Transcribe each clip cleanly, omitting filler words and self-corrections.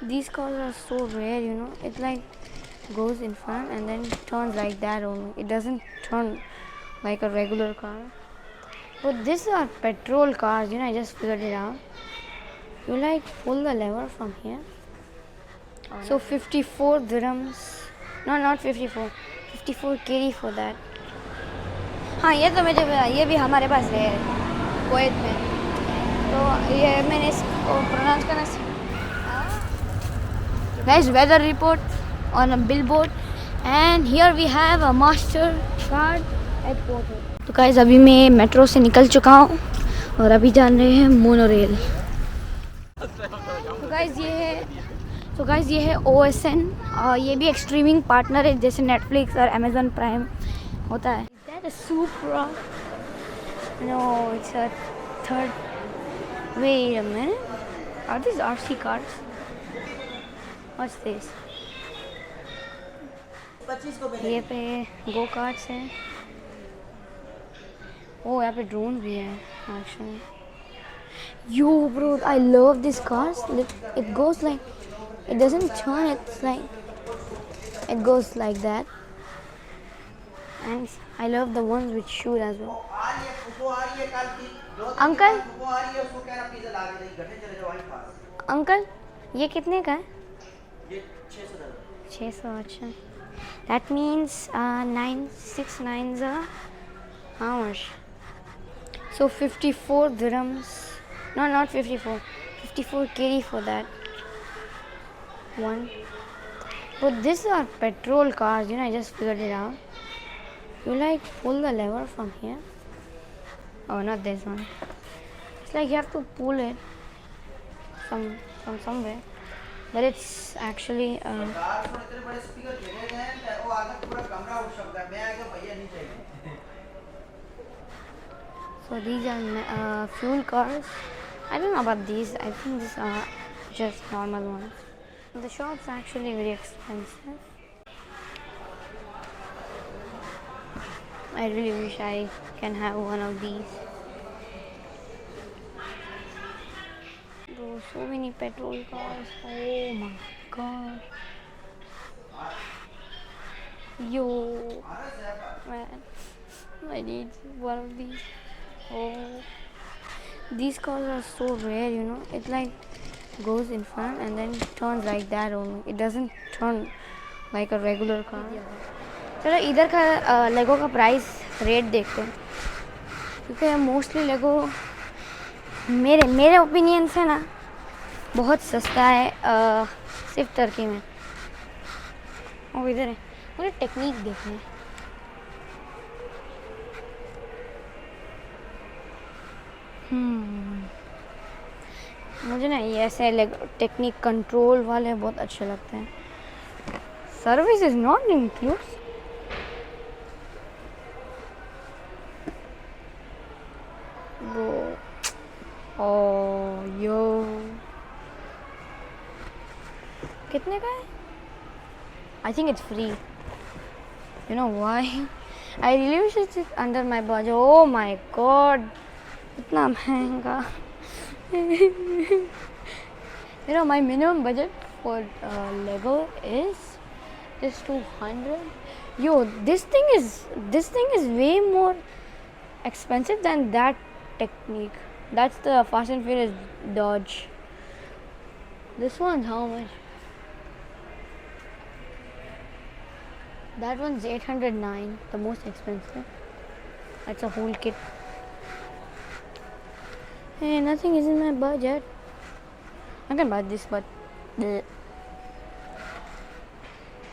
These cars are so rare, you know. It like goes in front and then turns like that only. It doesn't turn like a regular car. But these are petrol cars, you know. I just figured it out. You like pull the lever from here. So 54 dirhams. No, not 54. 54 KD for that. हाँ ये तो मुझे ये भी हमारे पास है Kuwait में तो ये मैंने इसको प्रोनाउंस करना Guys, weather report on a billboard and here we have a master card at Petrol. तो guys अभी मैं मेट्रो से निकल चुका हूँ और अभी जान रहे हैं मोनोरेल. तो गाइस ये है OSN और ये भी एक स्ट्रीमिंग पार्टनर है जैसे नेटफ्लिक्स और अमेजन प्राइम होता है. Is that a Supra? No, it's a third. Wait a minute. Are these RC cars? What's this? ये पे गो कार्ट्स हैं. ओ यहाँ पे ड्रोन भी है actually. Yo bro, I love these cars. It goes like, it doesn't turn, it's like, it goes like that. And I love the ones which shoot as well. Uncle? Uncle, ये कितने का है? 600 अच्छा. That means 9 6 9s are how much? So 54 dirhams. No, not 54. 54 KD for that one. But these are petrol cars, you know. I just figured it out. You like pull the lever from here. Oh, not this one. It's like you have to pull it from somewhere. But it's actually so these are fuel cars. I don't know about these. I think these are just normal ones. The shop's actually very expensive. I really wish I can have one of these. Bro, so many petrol cars. Oh my god. Yo, man, I need one of these. Oh, these cars are so rare, you know. It like goes in front and then turns like that only. It doesn't turn like a regular car. चलो इधर का लेगो का price rate देखते हैं क्योंकि mostly लेगो मेरे opinion से ना बहुत सस्ता है सिर्फ टर्की में. वो इधर है. मुझे टेक्निक देखनी है. मुझे ना ये ऐसे टेक्निक कंट्रोल वाले बहुत अच्छे लगते हैं. Service is not includes. Oh, yo. कितने का है? I think it's free. You know why? I really wish it's under my budget. Oh my god. इतना महंगा. You know my minimum budget for Lego is just 200. Yo, this thing is way more expensive than that technique. That's the Fast and Furious Dodge. This one's how much? That one's 809, the most expensive. That's a whole kit. Hey, nothing is in my budget. I can buy this, but bleh.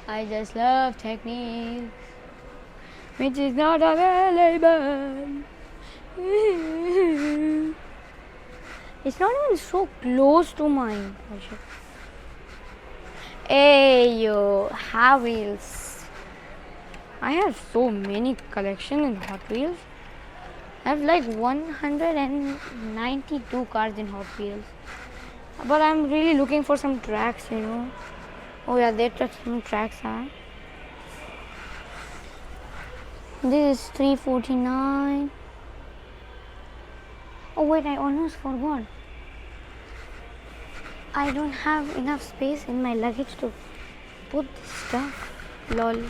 I just love Technique, which is not available. It's not even so close to mine. Hey yo, Hot Wheels. I have so many collection in Hot Wheels. I have like 192 cars in Hot Wheels. But I'm really looking for some tracks, you know. Oh yeah, there are some tracks, huh? This is 349. Oh wait, I almost forgot. I don't have enough space in my luggage to put this stuff. Lol.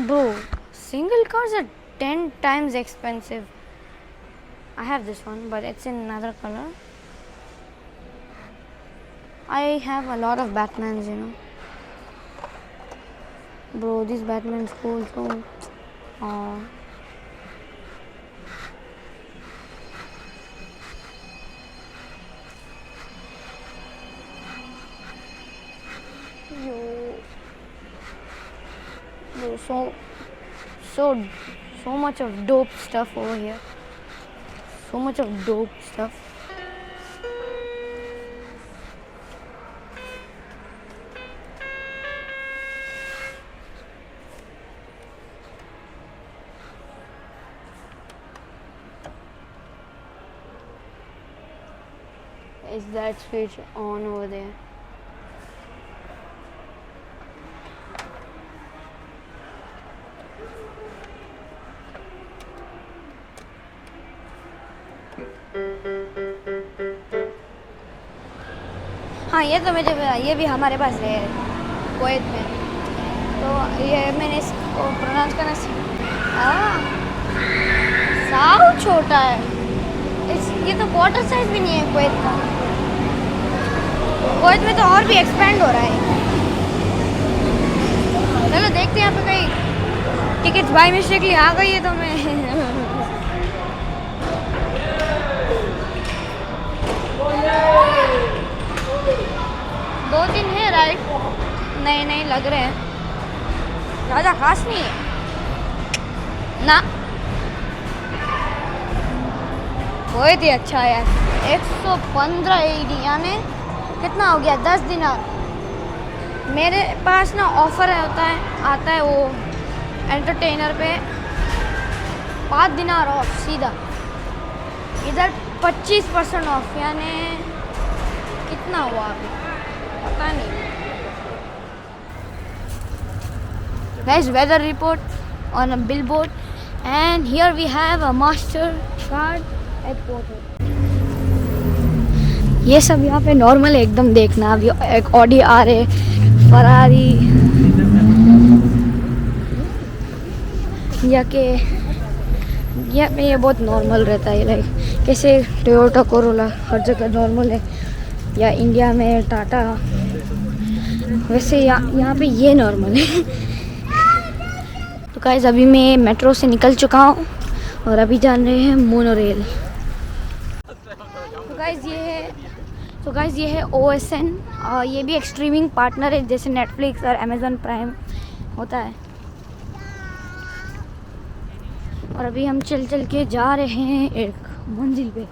Bro, single cars are 10 times expensive. I have this one, but it's in another color. I have a lot of Batmans, you know. Bro, this Batman's cool too. Aww. Bro, so much of dope stuff over here. So much of dope stuff. Is that switch on over there? हाँ, ये भी हमारे पास है Kuwait में। तो ये मैंने इसको प्रोनाउंस करना साउ छोटा है। ये तो क्वार्टर साइज भी नहीं है कुवैत का। कुवैत में तो और भी एक्सपेंड हो रहा है। चलो देखते हैं यहाँ पे कहीं टिकट्स बाय मिस्टेकली आ गई है तो मैं दो दिन है राइट, नए लग रहे हैं, ज़्यादा खास नहीं है ना। बहुत ही अच्छा है यार। 115 AED यानी कितना हो गया, 10 दिनार। मेरे पास ना ऑफर आता है वो एंटरटेनर पे 5 दिनार ऑफ सीधा, इधर 25% ऑफ, यानी कितना हुआ अभी पता नहीं। Guys, weather report on a billboard and here we have a Mastercard at Petrol. ये सब यहाँ पे नॉर्मल है एकदम। देखना अभी एक ऑडी आ रहे, फरारी या के ये बहुत नॉर्मल रहता है। लाइक कैसे टोयोटा कोरोला हर जगह नॉर्मल है, या इंडिया में टाटा, वैसे यहाँ पे ये नॉर्मल है। तो गाइस अभी मैं मेट्रो से निकल चुका हूँ और अभी जान रहे हैं मोनोरेल। तो गाइस ये है OSN, और ये भी एक स्ट्रीमिंग पार्टनर है जैसे नेटफ्लिक्स और अमेज़न प्राइम होता है। और अभी हम चल के जा रहे हैं एक मंजिल पे।